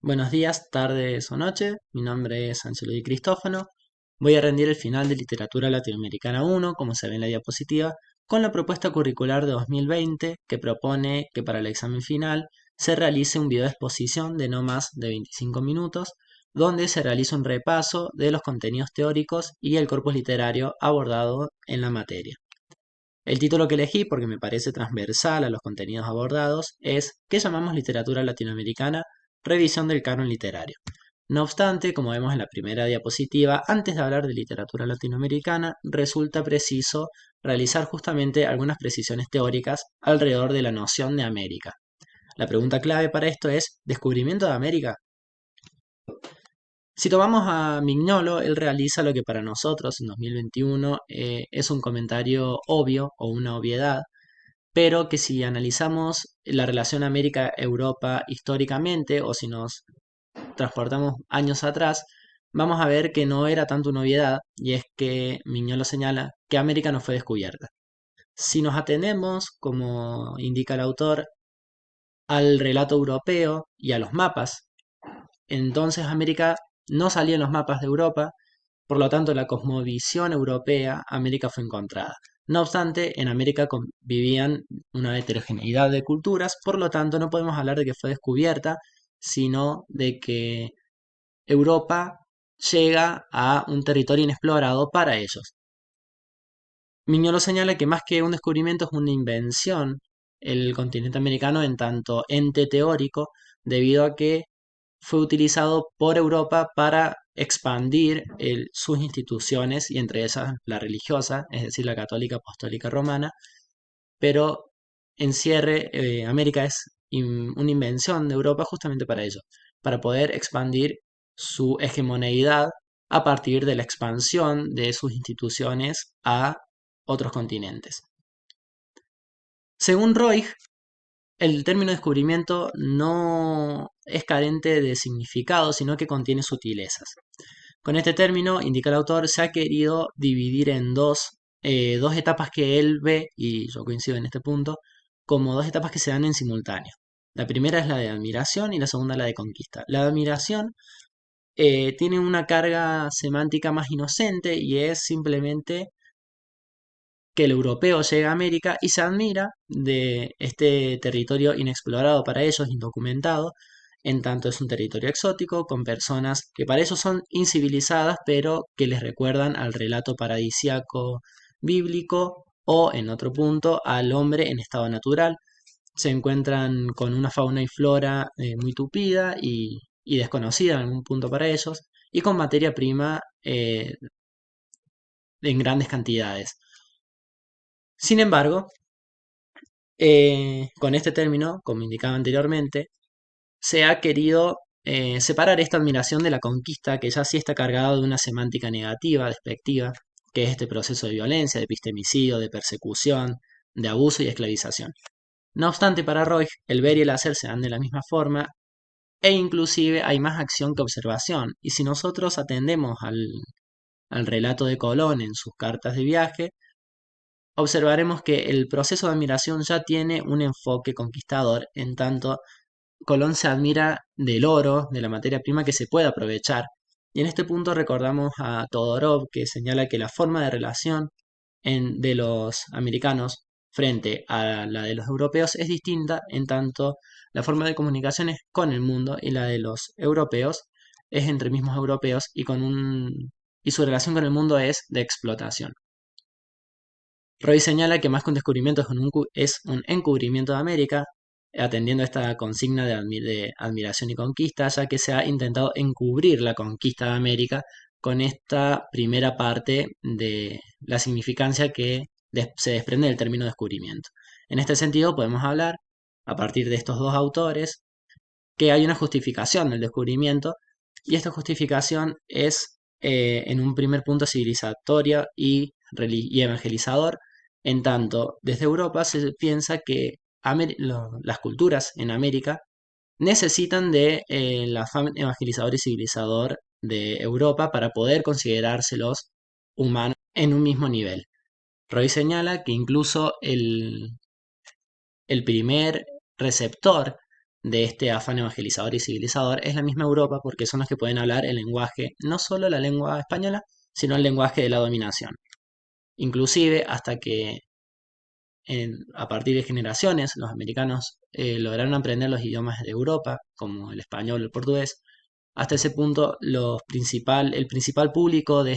Buenos días, tardes o noches. Mi nombre es Angelo Di Cristófano. Voy a rendir el final de Literatura Latinoamericana 1, como se ve en la diapositiva, con la propuesta curricular de 2020 que propone que para el examen final se realice un video de exposición de no más de 25 minutos, donde se realiza un repaso de los contenidos teóricos y el corpus literario abordado en la materia. El título que elegí, porque me parece transversal a los contenidos abordados, es ¿Qué llamamos literatura latinoamericana? Revisión del canon literario. No obstante, como vemos en la primera diapositiva, antes de hablar de literatura latinoamericana, resulta preciso realizar justamente algunas precisiones teóricas alrededor de la noción de América. La pregunta clave para esto es, ¿descubrimiento de América? Si tomamos a Mignolo, él realiza lo que para nosotros en 2021 es un comentario obvio o una obviedad, pero que si analizamos la relación América-Europa históricamente o si nos transportamos años atrás, vamos a ver que no era tanto una obviedad, y es que Mignolo señala que América no fue descubierta. Si nos atenemos, como indica el autor, al relato europeo y a los mapas, entonces América no salía en los mapas de Europa, por lo tanto, en la cosmovisión europea, América fue encontrada. No obstante, en América convivían una heterogeneidad de culturas, por lo tanto, no podemos hablar de que fue descubierta, sino de que Europa llega a un territorio inexplorado para ellos. Mignolo señala que más que un descubrimiento es una invención el continente americano en tanto ente teórico, debido a que fue utilizado por Europa para expandir sus instituciones y entre esas la religiosa, es decir, la católica apostólica romana, pero en cierre América es una invención de Europa justamente para ello, para poder expandir su hegemoneidad a partir de la expansión de sus instituciones a otros continentes. Según Roig, el término descubrimiento no es carente de significado, sino que contiene sutilezas. Con este término, indica el autor, se ha querido dividir en dos etapas que él ve, y yo coincido en este punto, como dos etapas que se dan en simultáneo. La primera es la de admiración y la segunda la de conquista. La de admiración tiene una carga semántica más inocente y es simplemente que el europeo llega a América y se admira de este territorio inexplorado para ellos, indocumentado, en tanto es un territorio exótico, con personas que para ellos son incivilizadas, pero que les recuerdan al relato paradisiaco bíblico o, en otro punto, al hombre en estado natural. Se encuentran con una fauna y flora muy tupida y desconocida en algún punto para ellos, y con materia prima en grandes cantidades. Sin embargo, con este término, como indicaba anteriormente, se ha querido separar esta admiración de la conquista, que ya sí está cargada de una semántica negativa, despectiva, que es este proceso de violencia, de epistemicidio, de persecución, de abuso y esclavización. No obstante, para Roig, el ver y el hacer se dan de la misma forma, e inclusive hay más acción que observación, y si nosotros atendemos al relato de Colón en sus cartas de viaje, observaremos que el proceso de admiración ya tiene un enfoque conquistador, en tanto Colón se admira del oro, de la materia prima que se puede aprovechar. Y en este punto recordamos a Todorov, que señala que la forma de relación de los americanos frente a la de los europeos es distinta, en tanto la forma de comunicación es con el mundo y la de los europeos es entre mismos europeos y su relación con el mundo es de explotación. Roy señala que más que un descubrimiento es un encubrimiento de América, atendiendo a esta consigna de admiración y conquista, ya que se ha intentado encubrir la conquista de América con esta primera parte de la significancia que se desprende del término descubrimiento. En este sentido, podemos hablar, a partir de estos dos autores, que hay una justificación del descubrimiento, y esta justificación es, en un primer punto, civilizatoria y evangelizador, en tanto desde Europa se piensa que las culturas en América necesitan de el afán evangelizador y civilizador de Europa para poder considerárselos humanos en un mismo nivel. Roy señala que incluso el primer receptor de este afán evangelizador y civilizador es la misma Europa porque son los que pueden hablar el lenguaje, no solo la lengua española, sino el lenguaje de la dominación. Inclusive hasta que a partir de generaciones los americanos lograron aprender los idiomas de Europa, como el español o el portugués. Hasta ese punto el principal público de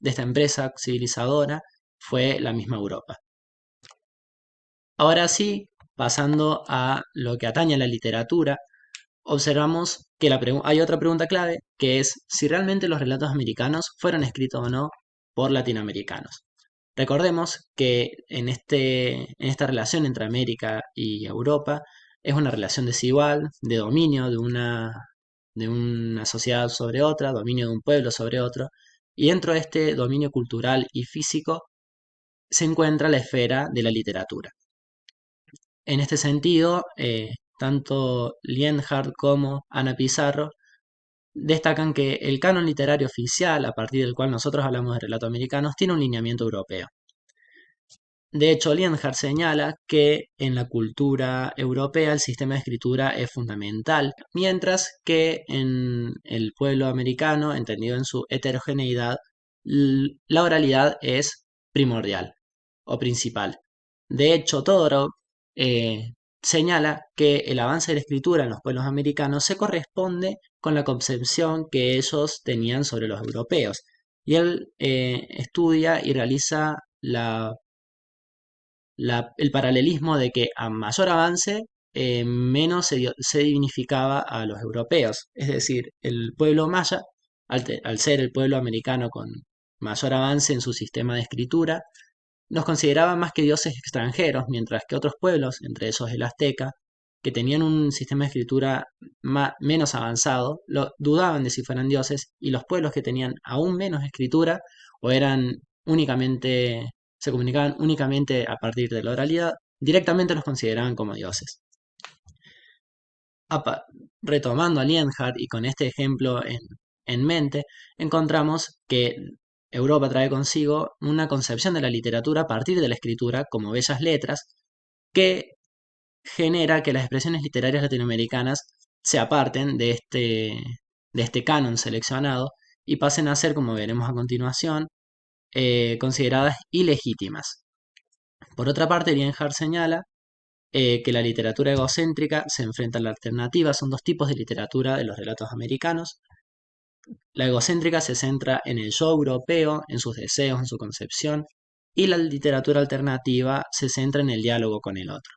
esta empresa civilizadora fue la misma Europa. Ahora sí, pasando a lo que atañe a la literatura, observamos que hay otra pregunta clave, que es si realmente los relatos americanos fueron escritos o no por latinoamericanos. Recordemos que en esta relación entre América y Europa es una relación desigual, de dominio de una sociedad sobre otra, dominio de un pueblo sobre otro, y dentro de este dominio cultural y físico se encuentra la esfera de la literatura. En este sentido, tanto Lienhard como Ana Pizarro destacan que el canon literario oficial, a partir del cual nosotros hablamos de relatos americanos, tiene un lineamiento europeo. De hecho, Lienhard señala que en la cultura europea el sistema de escritura es fundamental, mientras que en el pueblo americano, entendido en su heterogeneidad, la oralidad es primordial o principal. De hecho, Todorov señala que el avance de la escritura en los pueblos americanos se corresponde con la concepción que ellos tenían sobre los europeos. Y él estudia y realiza el paralelismo de que a mayor avance, menos se dignificaba a los europeos. Es decir, el pueblo maya, al ser el pueblo americano con mayor avance en su sistema de escritura, nos consideraban más que dioses extranjeros, mientras que otros pueblos, entre ellos el azteca, que tenían un sistema de escritura menos avanzado, dudaban de si fueran dioses, y los pueblos que tenían aún menos escritura o eran únicamente, se comunicaban únicamente a partir de la oralidad, directamente los consideraban como dioses. Retomando a Lienhard y con este ejemplo en mente, encontramos que Europa trae consigo una concepción de la literatura a partir de la escritura como bellas letras que genera que las expresiones literarias latinoamericanas se aparten de este canon seleccionado y pasen a ser, como veremos a continuación, consideradas ilegítimas. Por otra parte, Lienhard señala que la literatura egocéntrica se enfrenta a la alternativa. Son dos tipos de literatura de los relatos americanos. La egocéntrica se centra en el yo europeo, en sus deseos, en su concepción, y la literatura alternativa se centra en el diálogo con el otro.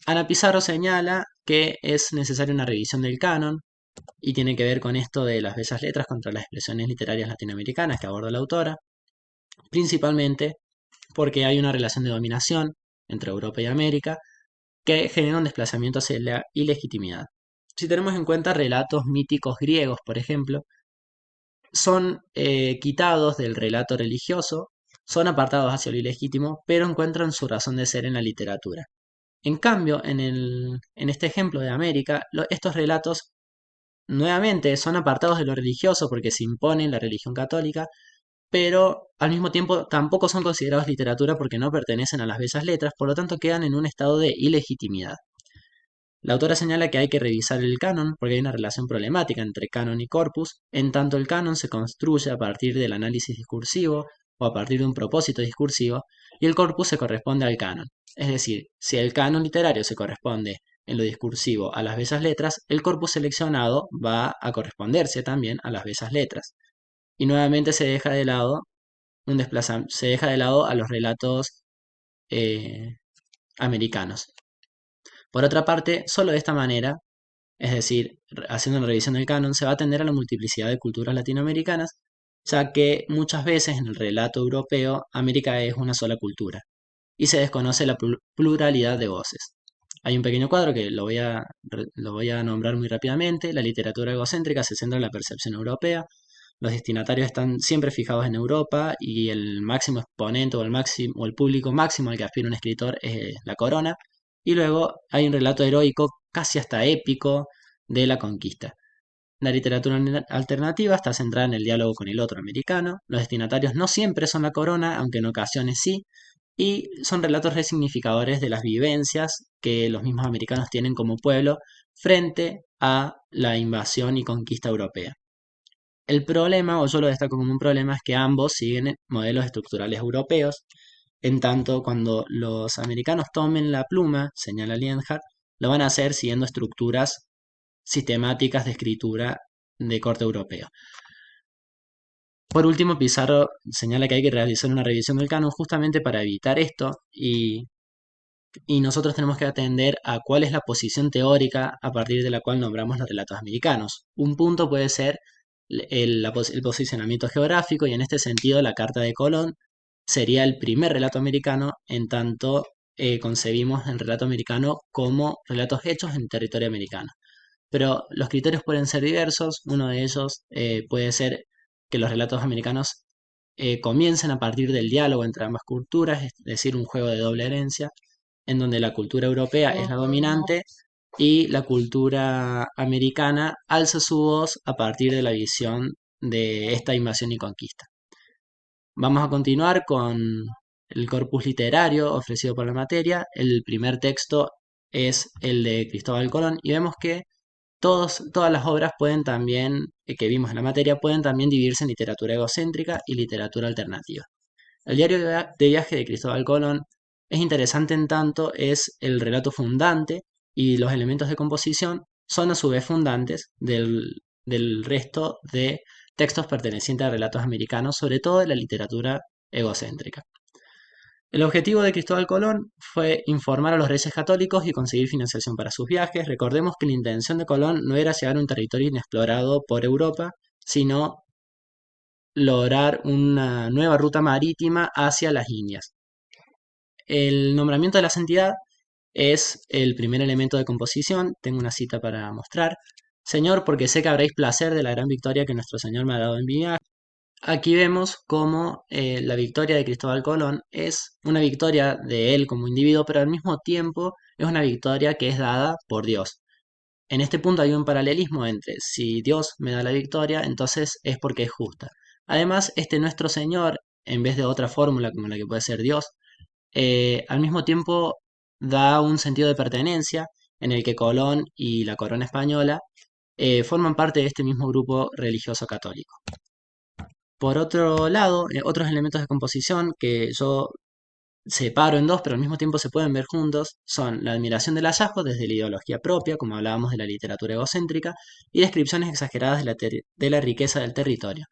Ana Pizarro señala que es necesaria una revisión del canon y tiene que ver con esto de las bellas letras contra las expresiones literarias latinoamericanas que aborda la autora, principalmente porque hay una relación de dominación entre Europa y América que genera un desplazamiento hacia la ilegitimidad. Si tenemos en cuenta relatos míticos griegos, por ejemplo, son quitados del relato religioso, son apartados hacia lo ilegítimo, pero encuentran su razón de ser en la literatura. En cambio, en este ejemplo de América, estos relatos nuevamente son apartados de lo religioso porque se impone la religión católica, pero al mismo tiempo tampoco son considerados literatura porque no pertenecen a las bellas letras, por lo tanto quedan en un estado de ilegitimidad. La autora señala que hay que revisar el canon porque hay una relación problemática entre canon y corpus, en tanto el canon se construye a partir del análisis discursivo o a partir de un propósito discursivo y el corpus se corresponde al canon. Es decir, si el canon literario se corresponde en lo discursivo a las bellas letras, el corpus seleccionado va a corresponderse también a las bellas letras. Y nuevamente se deja de lado se deja de lado a los relatos americanos. Por otra parte, solo de esta manera, es decir, haciendo una revisión del canon, se va a atender a la multiplicidad de culturas latinoamericanas, ya que muchas veces en el relato europeo América es una sola cultura y se desconoce la pluralidad de voces. Hay un pequeño cuadro que lo voy a nombrar muy rápidamente. La literatura egocéntrica se centra en la percepción europea. Los destinatarios están siempre fijados en Europa y el máximo exponente o el público máximo al que aspira un escritor es la corona. Y luego hay un relato heroico, casi hasta épico, de la conquista. La literatura alternativa está centrada en el diálogo con el otro americano. Los destinatarios no siempre son la corona, aunque en ocasiones sí. y son relatos resignificadores de las vivencias que los mismos americanos tienen como pueblo frente a la invasión y conquista europea. El problema, o yo lo destaco como un problema, es que ambos siguen modelos estructurales europeos, en tanto cuando los americanos tomen la pluma, señala Lienhardt, lo van a hacer siguiendo estructuras sistemáticas de escritura de corte europeo. Por último, Pizarro señala que hay que realizar una revisión del canon justamente para evitar esto y nosotros tenemos que atender a cuál es la posición teórica a partir de la cual nombramos los relatos americanos. Un punto puede ser el posicionamiento geográfico y en este sentido la Carta de Colón sería el primer relato americano en tanto concebimos el relato americano como relatos hechos en territorio americano. Pero los criterios pueden ser diversos, uno de ellos puede ser que los relatos americanos comiencen a partir del diálogo entre ambas culturas, es decir, un juego de doble herencia, en donde la cultura europea es la dominante y la cultura americana alza su voz a partir de la visión de esta invasión y conquista. Vamos a continuar con el corpus literario ofrecido por la materia. El primer texto es el de Cristóbal Colón y vemos que todas las obras pueden también, que vimos en la materia, pueden también dividirse en literatura egocéntrica y literatura alternativa. El diario de viaje de Cristóbal Colón es interesante en tanto es el relato fundante y los elementos de composición son a su vez fundantes del resto de textos pertenecientes a relatos americanos, sobre todo de la literatura egocéntrica. El objetivo de Cristóbal Colón fue informar a los reyes católicos y conseguir financiación para sus viajes. Recordemos que la intención de Colón no era llegar a un territorio inexplorado por Europa, sino lograr una nueva ruta marítima hacia las Indias. El nombramiento de la santidad es el primer elemento de composición. Tengo una cita para mostrar. Señor, porque sé que habréis placer de la gran victoria que nuestro Señor me ha dado en mi viaje. Aquí vemos cómo la victoria de Cristóbal Colón es una victoria de él como individuo, pero al mismo tiempo es una victoria que es dada por Dios. En este punto hay un paralelismo entre si Dios me da la victoria, entonces es porque es justa. Además, este nuestro Señor, en vez de otra fórmula como la que puede ser Dios, al mismo tiempo da un sentido de pertenencia en el que Colón y la corona española forman parte de este mismo grupo religioso católico. Por otro lado, otros elementos de composición que yo separo en dos, pero al mismo tiempo se pueden ver juntos, son la admiración del hallazgo desde la ideología propia, como hablábamos de la literatura egocéntrica, y descripciones exageradas de la riqueza del territorio.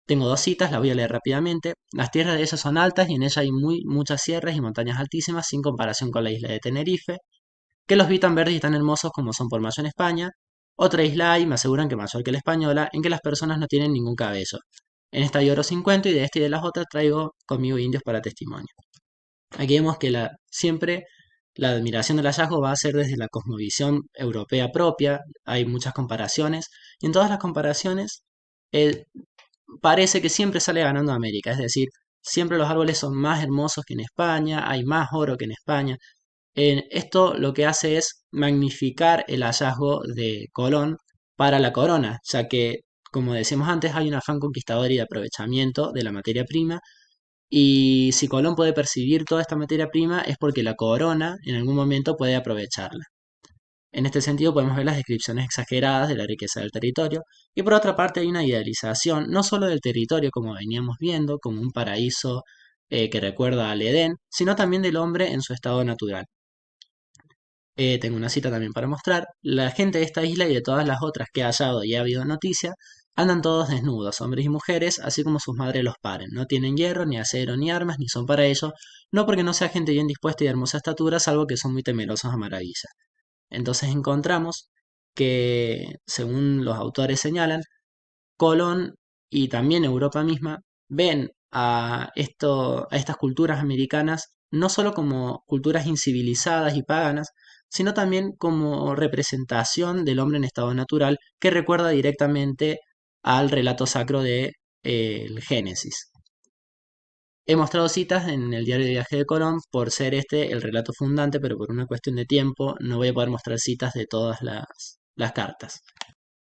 Tengo dos citas, las voy a leer rápidamente. Las tierras de ellas son altas y en ella hay muchas sierras y montañas altísimas, sin comparación con la isla de Tenerife, que los vi tan verdes y tan hermosos como son por mayo en España. Otra isla hay, me aseguran que mayor que la española, en que las personas no tienen ningún cabello. En esta hay oro 50 y de esta y de las otras traigo conmigo indios para testimonio. Aquí vemos que siempre la admiración del hallazgo va a ser desde la cosmovisión europea propia, hay muchas comparaciones, y en todas las comparaciones parece que siempre sale ganando América, es decir, siempre los árboles son más hermosos que en España, hay más oro que en España. Esto lo que hace es magnificar el hallazgo de Colón para la corona, ya que, como decíamos antes, hay un afán conquistador y de aprovechamiento de la materia prima, y si Colón puede percibir toda esta materia prima es porque la corona en algún momento puede aprovecharla. En este sentido podemos ver las descripciones exageradas de la riqueza del territorio y por otra parte hay una idealización no solo del territorio como veníamos viendo, como un paraíso que recuerda al Edén, sino también del hombre en su estado natural. Tengo una cita también para mostrar. La gente de esta isla y de todas las otras que ha hallado y ha habido noticia, andan todos desnudos, hombres y mujeres, así como sus madres los paren. No tienen hierro, ni acero, ni armas, ni son para ello, no porque no sea gente bien dispuesta y de hermosa estatura, salvo que son muy temerosos a maravilla. Entonces encontramos que, según los autores señalan, Colón y también Europa misma ven a estas culturas americanas no solo como culturas incivilizadas y paganas, sino también como representación del hombre en estado natural que recuerda directamente al relato sacro de el Génesis. He mostrado citas en el diario de viaje de Colón por ser este el relato fundante, pero por una cuestión de tiempo no voy a poder mostrar citas de todas las cartas.